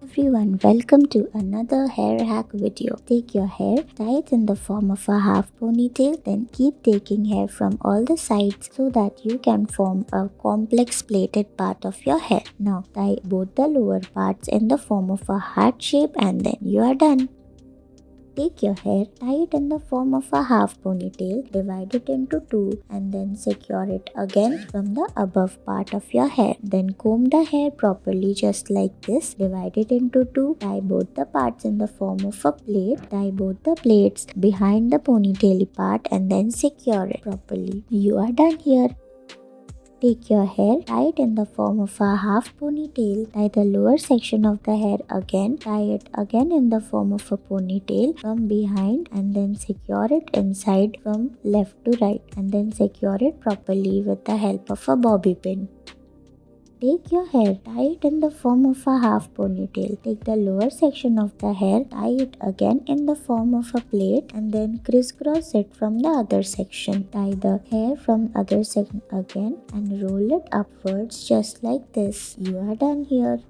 Everyone, welcome to another hair hack video. Take your hair, tie it in the form of a half ponytail, then keep taking hair from all the sides so that you can form a complex plaited part of your hair. Now tie both the lower parts in the form of a heart shape and then you are done. Take your hair, tie it in the form of a half ponytail, divide it into two and then secure it again from the above part of your hair. Then comb the hair properly just like this, divide it into two, tie both the parts in the form of a plait, tie both the plaits behind the ponytail part and then secure it properly. You are done here. Take your hair, tie it in the form of a half ponytail, tie the lower section of the hair again, tie it again in the form of a ponytail from behind and then secure it inside from left to right and then secure it properly with the help of a bobby pin. Take your hair, tie it in the form of a half ponytail. Take the lower section of the hair, tie it again in the form of a plait and then crisscross it from the other section. Tie the hair from other section again and roll it upwards just like this. You are done here.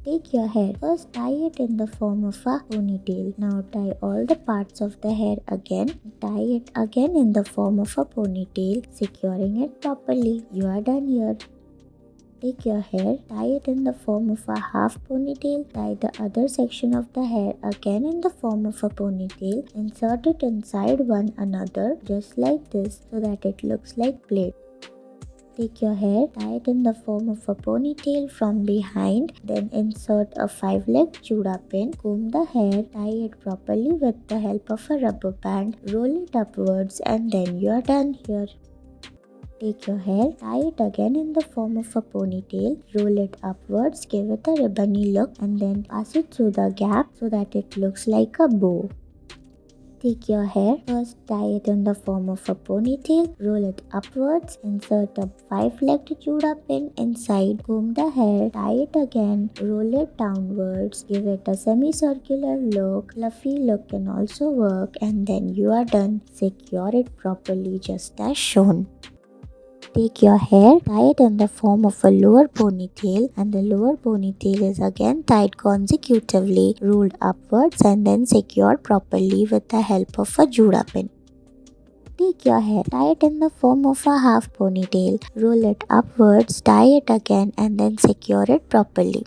Take your hair, first tie it in the form of a ponytail. Now tie all the parts of the hair again. Tie it again in the form of a ponytail, securing it properly. You are done here. Take your hair, tie it in the form of a half ponytail, tie the other section of the hair again in the form of a ponytail, insert it inside one another just like this so that it looks like plait. Take your hair, tie it in the form of a ponytail from behind, then insert a 5-leg Juda pin, comb the hair, tie it properly with the help of a rubber band, roll it upwards and then you are done here. Take your hair, tie it again in the form of a ponytail, roll it upwards, give it a ribbony look and then pass it through the gap so that it looks like a bow. Take your hair, first tie it in the form of a ponytail, roll it upwards, insert a 5-legged Juda pin inside, comb the hair, tie it again, roll it downwards, give it a semicircular look, fluffy look can also work and then you are done. Secure it properly just as shown. Take your hair, tie it in the form of a lower ponytail and the lower ponytail is again tied consecutively, rolled upwards and then secured properly with the help of a Juda pin. Take your hair, tie it in the form of a half ponytail, roll it upwards, tie it again and then secure it properly.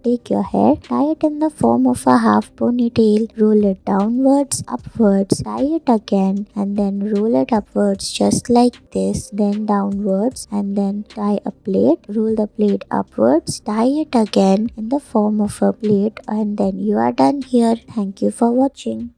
Take your hair, tie it in the form of a half ponytail, roll it downwards, upwards, tie it again and then roll it upwards just like this, then downwards and then tie a plait, roll the plait upwards, tie it again in the form of a plait and then you are done here. Thank you for watching.